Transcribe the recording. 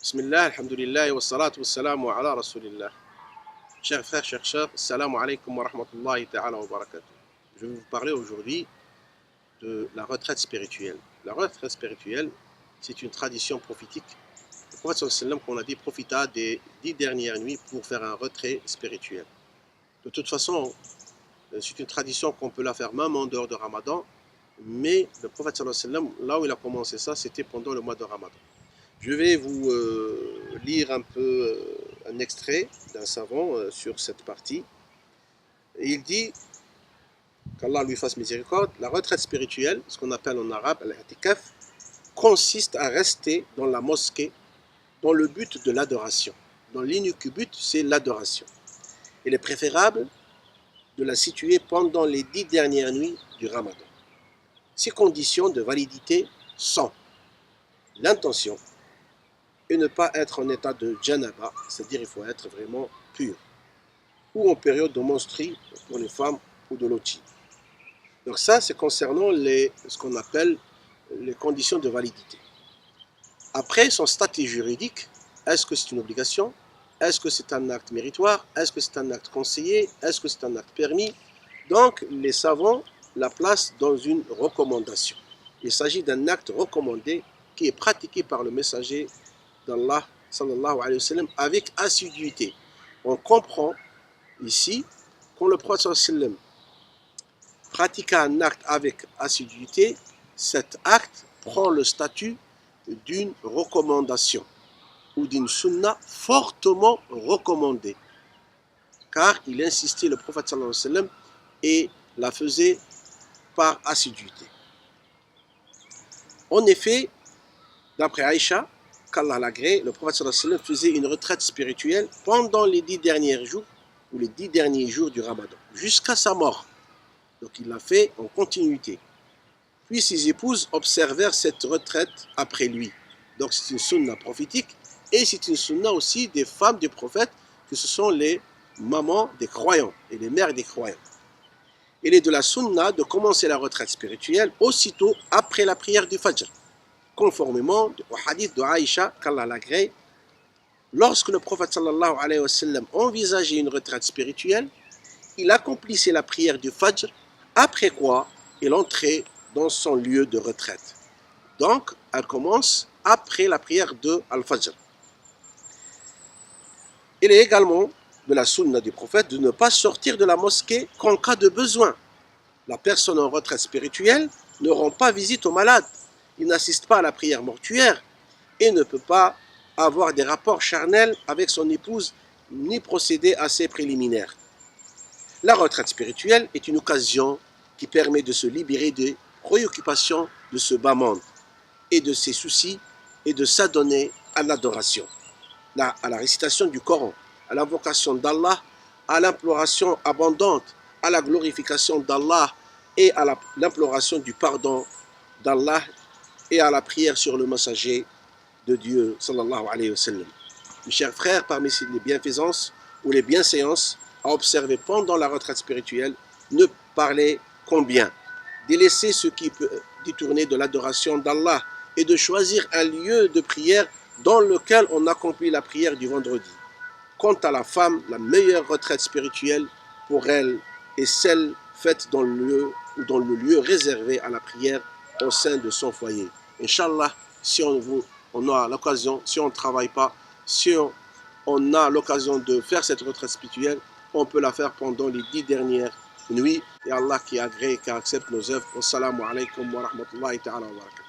Bismillah, alhamdulillah, wa salatu wa salamu ala rasulillah. Chers frères, chers sœurs, assalamu alaikum wa rahmatullahi ta'ala wa barakatuh. Je vais vous parler aujourd'hui de la retraite spirituelle. La retraite spirituelle, c'est une tradition prophétique. Le prophète sallallahu alayhi wa sallam, qu'on a dit, profita des 10 dernières nuits pour faire un retrait spirituel. De toute façon, c'est une tradition qu'on peut la faire même en dehors de Ramadan, mais le prophète sallallahu alayhi wa sallam, là où il a commencé ça, c'était pendant le mois de Ramadan. Je vais vous lire un peu un extrait d'un savant sur cette partie. Et il dit qu'Allah lui fasse miséricorde. La retraite spirituelle, ce qu'on appelle en arabe al-i'tikaf, consiste à rester dans la mosquée dans le but de l'adoration. Dans l'unique but, c'est l'adoration. Il est préférable de la situer pendant les 10 dernières nuits du Ramadan. Ces conditions de validité sont l'intention, et ne pas être en état de janaba, c'est-à-dire il faut être vraiment pur, ou en période de menstrie pour les femmes ou de loti. Donc ça, c'est concernant ce qu'on appelle les conditions de validité. Après, son statut juridique, est-ce que c'est une obligation? Est-ce que c'est un acte méritoire? Est-ce que c'est un acte conseillé? Est-ce que c'est un acte permis? Donc, les savants la placent dans une recommandation. Il s'agit d'un acte recommandé qui est pratiqué par le messager d'Allah sallallahu alayhi wa sallam avec assiduité. On comprend ici quand le prophète sallallahu alayhi wa sallam pratiqua un acte avec assiduité, cet acte prend le statut d'une recommandation ou d'une sunna fortement recommandée, car il insistait, le prophète sallallahu alayhi wa sallam, et la faisait par assiduité. En effet, d'après Aïcha, qu'Allah l'agrée, le prophète sallallahu alayhi wa sallam faisait une retraite spirituelle pendant les 10 derniers jours ou les 10 derniers jours du Ramadan, jusqu'à sa mort. Donc il l'a fait en continuité. Puis ses épouses observèrent cette retraite après lui. Donc c'est une sunna prophétique et c'est une sunna aussi des femmes des prophètes, que ce sont les mamans des croyants et les mères des croyants. Il est de la sunna de commencer la retraite spirituelle aussitôt après la prière du Fajr, conformément au hadith de Aïcha, qu'Allah l'agrée. Lorsque le prophète sallallahu alayhi wa sallam envisageait une retraite spirituelle, il accomplissait la prière du Fajr, après quoi il entrait dans son lieu de retraite. Donc, elle commence après la prière de Al-Fajr. Il est également de la sunna du prophète de ne pas sortir de la mosquée qu'en cas de besoin. La personne en retraite spirituelle ne rend pas visite aux malades, il n'assiste pas à la prière mortuaire et ne peut pas avoir des rapports charnels avec son épouse ni procéder à ses préliminaires. La retraite spirituelle est une occasion qui permet de se libérer des préoccupations de ce bas monde et de ses soucis et de s'adonner à l'adoration, à la récitation du Coran, à l'invocation d'Allah, à l'imploration abondante, à la glorification d'Allah et à l'imploration du pardon d'Allah et à la prière sur le messager de Dieu, sallallahu alayhi wa sallam. Mes chers frères, parmi les bienfaisances ou les bienséances à observer pendant la retraite spirituelle, ne parler qu'en bien, délaisser ce qui peut détourner de l'adoration d'Allah et de choisir un lieu de prière dans lequel on accomplit la prière du vendredi. Quant à la femme, la meilleure retraite spirituelle pour elle est celle faite dans le lieu réservé à la prière au sein de son foyer. Inch'Allah, si on a l'occasion, si on ne travaille pas, si on a l'occasion de faire cette retraite spirituelle, on peut la faire pendant les 10 dernières nuits. Et Allah qui agrée et qui accepte nos œuvres. Wassalamu alaikum wa rahmatullahi ta'ala wa barakatuh.